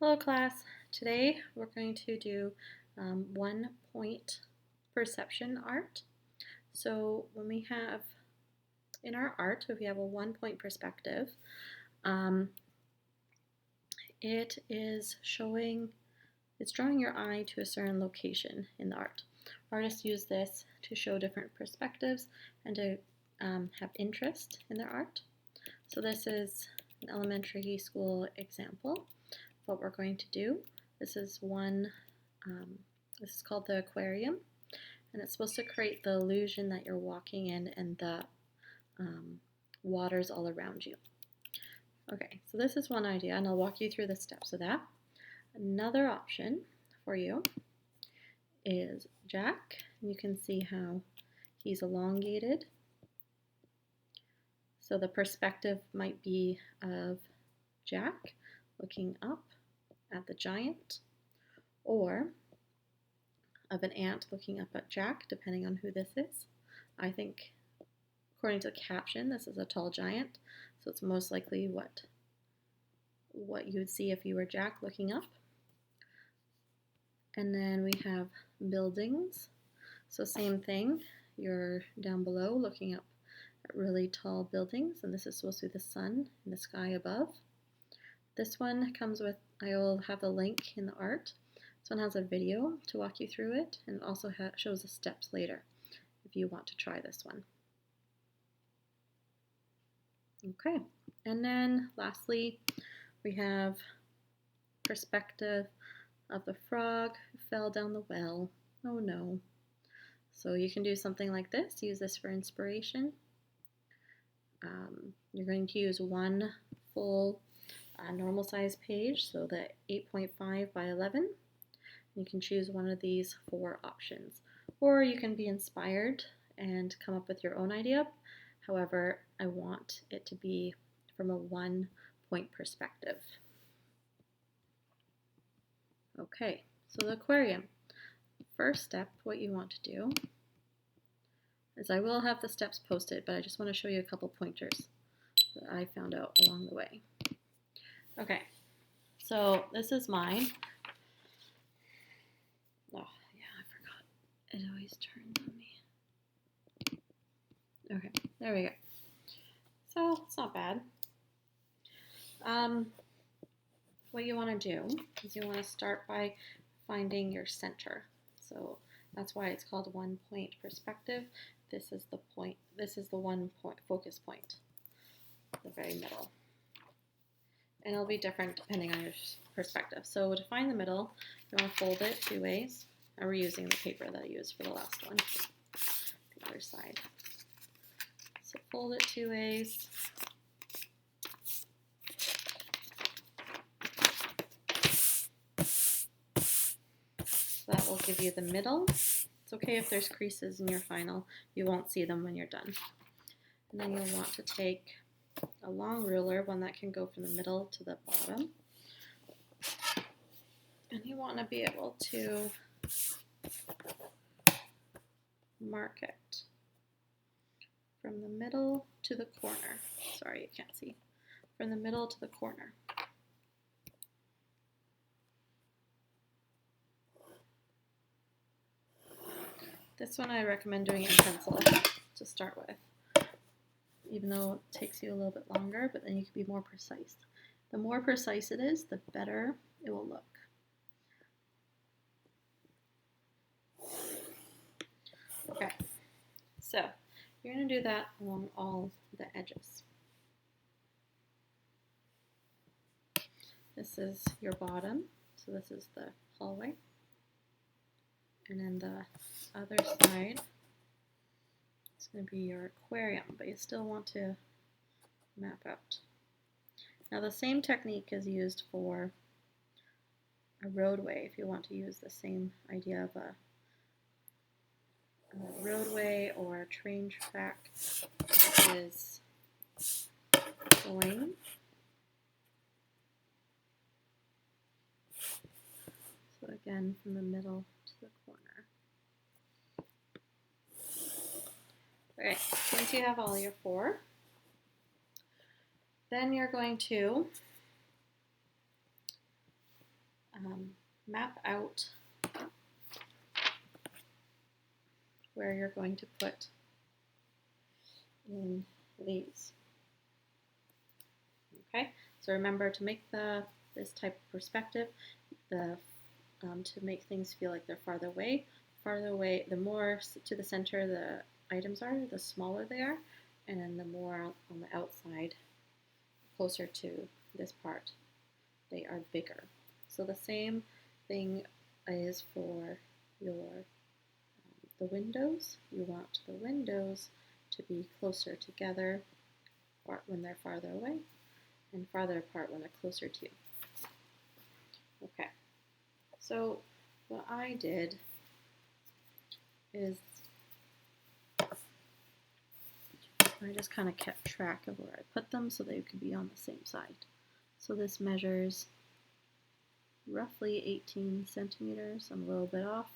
Hello class. Today we're going to do 1-point perception art. So when we have in our art, if we have a 1-point perspective, it's drawing your eye to a certain location in the art. Artists use this to show different perspectives and to have interest in their art. So this is an elementary school example. What we're going to do. This is this is called the aquarium, and it's supposed to create the illusion that you're walking in and the water's all around you. Okay, so this is one idea, and I'll walk you through the steps of that. Another option for you is Jack. You can see how he's elongated. So the perspective might be of Jack looking up at the giant, or of an ant looking up at Jack, depending on who this is. I think, according to the caption, this is a tall giant, so it's most likely what you would see if you were Jack looking up. And then we have buildings. So same thing, you're down below looking up at really tall buildings, and this is supposed to be the sun in the sky above. This one comes with, I will have the link in the art. This one has a video to walk you through it, and it also shows the steps later if you want to try this one. Okay, and then lastly, we have perspective of the frog who fell down the well. Oh no. So you can do something like this, use this for inspiration. You're going to use one full normal size page, so the 8.5 by 11. You can choose one of these 4 options, or you can be inspired and come up with your own idea. However, I want it to be from a 1-point perspective. Okay, so the aquarium. First step, what you want to do is, I will have the steps posted, but I just want to show you a couple pointers that I found out along the way. Okay, so this is mine. Oh, yeah, I forgot. It always turns on me. Okay, there we go. So, it's not bad. What you want to do is you want to start by finding your center. So, that's why it's called 1-point perspective. This is the point. This is the 1-point focus point, the very middle. And it'll be different depending on your perspective. So to find the middle, you want to fold it 2 ways. I'm reusing the paper that I used for the last one, the other side. So fold it 2 ways. So that will give you the middle. It's okay if there's creases in your final. You won't see them when you're done. And then you'll want to take a long ruler, one that can go from the middle to the bottom. And you want to be able to mark it from the middle to the corner. Sorry, you can't see. From the middle to the corner. This one I recommend doing in pencil to start with, even though it takes you a little bit longer, but then you can be more precise. The more precise it is, the better it will look. Okay, so you're going to do that along all the edges. This is your bottom, so this is the hallway. And then the other side, it's going to be your aquarium, but you still want to map out. Now the same technique is used for a roadway if you want to use the same idea of a roadway or a train track, which is going. So again, from the middle to the corner. Okay, once you have all your 4, then you're going to map out where you're going to put in these. Okay, so remember to make this type of perspective, to make things feel like they're farther away, the more to the center the items are, the smaller they are, and then the more on the outside, closer to this part, they are bigger. So the same thing is for your the windows. You want the windows to be closer together when they're farther away, and farther apart when they're closer to you. Okay, so what I did is I just kind of kept track of where I put them so they could be on the same side. So this measures roughly 18 centimeters. I'm a little bit off.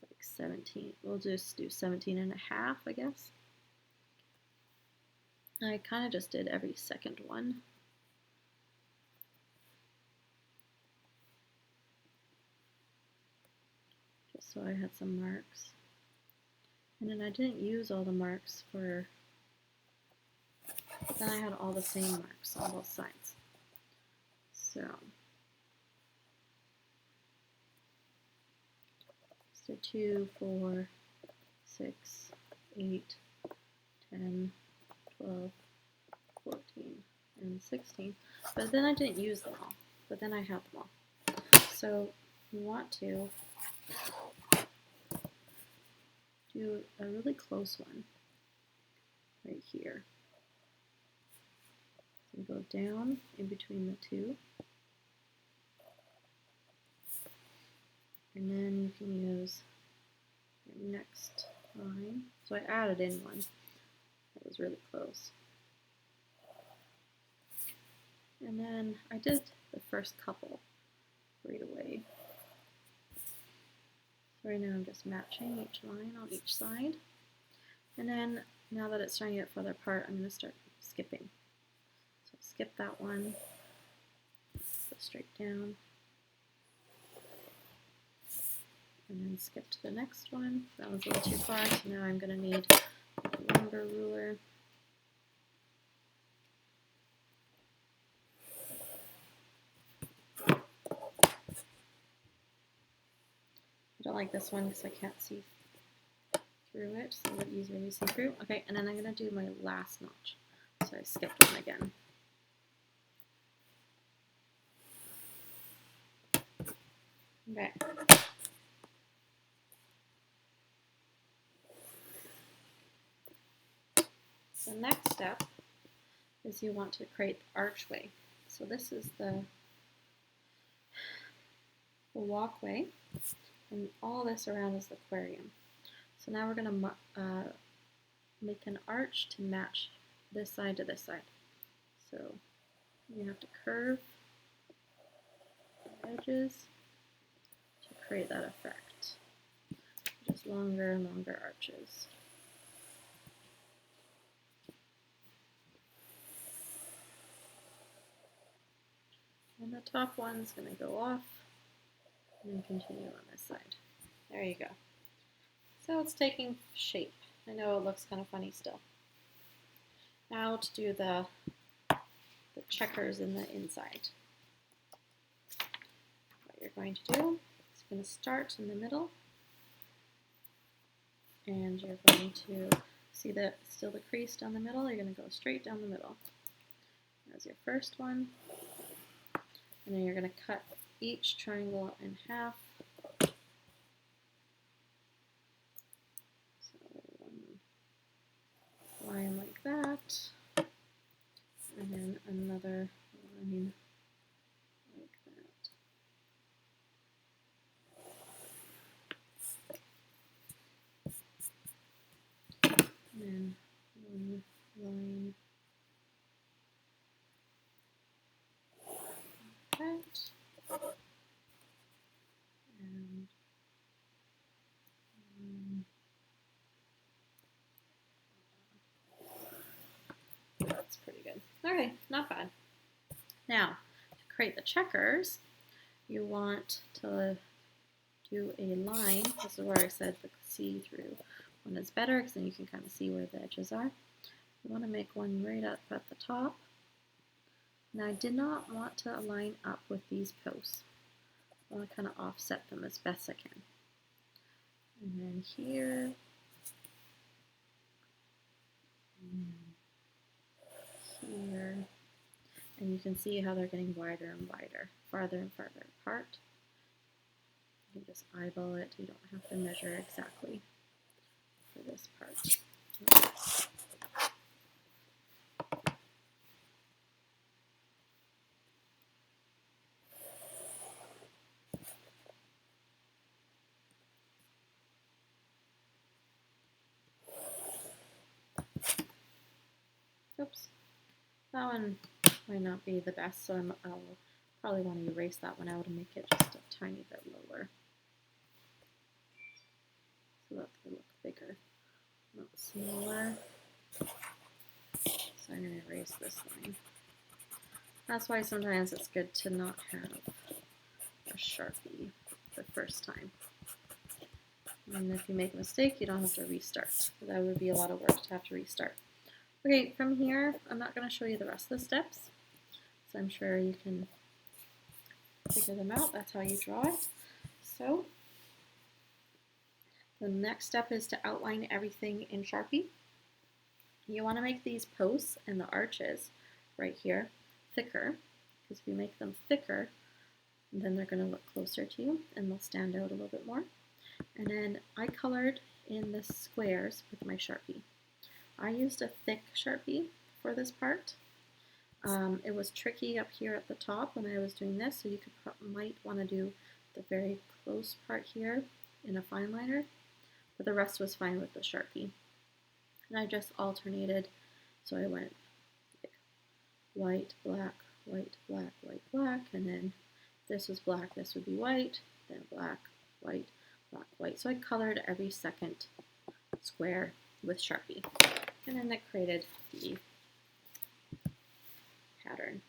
It's like 17. We'll just do 17 and a half, I guess. I kind of just did every second one. Just so I had some marks. And then I didn't use all the marks but then I had all the same marks on both sides. So 2, 4, 6, 8, 10, 12, 14, and 16. But then I didn't use them all. But then I have them all. So you want to do a really close one right here. So go down in between the two. And then you can use your next line. So I added in one that was really close. And then I did the first couple right away. So right now I'm just matching each line on each side. And then now that it's starting to get further apart, I'm going to start skipping. So skip that one, go straight down, and then skip to the next one. That one's a little too far, so now I'm going to need a longer ruler. I don't like this one because I can't see through it, so it's easier to see through. Okay, and then I'm going to do my last notch. So I skipped one again. Okay. The next step is you want to create the archway. So this is the walkway, and all this around is the aquarium. So now we're going to make an arch to match this side to this side. So you have to curve the edges to create that effect. Just longer and longer arches. And the top one's going to go off and then continue on this side. There you go. So it's taking shape. I know it looks kind of funny still. Now to do the checkers in the inside. What you're going to do is you're going to start in the middle, and you're going to see still the crease down the middle. You're going to go straight down the middle. That's your first one. And then you're going to cut each triangle in half. So one line like that, and then another line like that. And then one line like that. And that's pretty good. Okay, not bad. Now, to create the checkers, you want to do a line. This is where I said the see-through one is better because then you can kind of see where the edges are. You want to make one right up at the top. Now I did not want to line up with these posts. I want to kind of offset them as best I can. And then here, here, and you can see how they're getting wider and wider, farther and farther apart. You can just eyeball it. You don't have to measure exactly for this part. Oops, that one might not be the best, so I'll probably want to erase that one out and make it just a tiny bit lower. So that they look bigger, not smaller. So I'm going to erase this line. That's why sometimes it's good to not have a Sharpie the first time. And if you make a mistake, you don't have to restart. That would be a lot of work to have to restart. Okay, from here, I'm not going to show you the rest of the steps, so I'm sure you can figure them out. That's how you draw it. So the next step is to outline everything in Sharpie. You want to make these posts and the arches right here thicker, because if you make them thicker, then they're going to look closer to you and they'll stand out a little bit more. And then I colored in the squares with my Sharpie. I used a thick Sharpie for this part. It was tricky up here at the top when I was doing this, so you might want to do the very close part here in a fine liner, but the rest was fine with the Sharpie. And I just alternated, so I went like white, black, white, black, white, black, and then this was black, this would be white, then black, white, black, white. So I colored every second square with Sharpie, and then that created the pattern.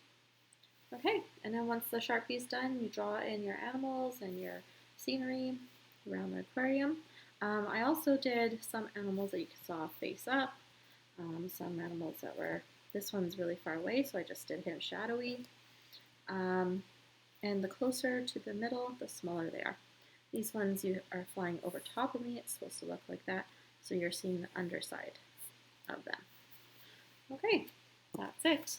Okay, and then once the Sharpie's done, you draw in your animals and your scenery around the aquarium. I also did some animals that you saw face up, some animals that were, this one's really far away, so I just did him shadowy. And the closer to the middle, the smaller they are. These ones you are flying over top of me, it's supposed to look like that, so you're seeing the underside of them. Okay, that's it.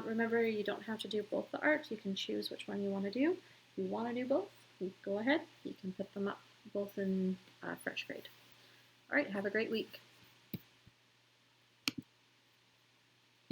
Remember, you don't have to do both the art. You can choose which one you want to do. If you want to do both, you go ahead. You can put them up both in first grade. All right, have a great week.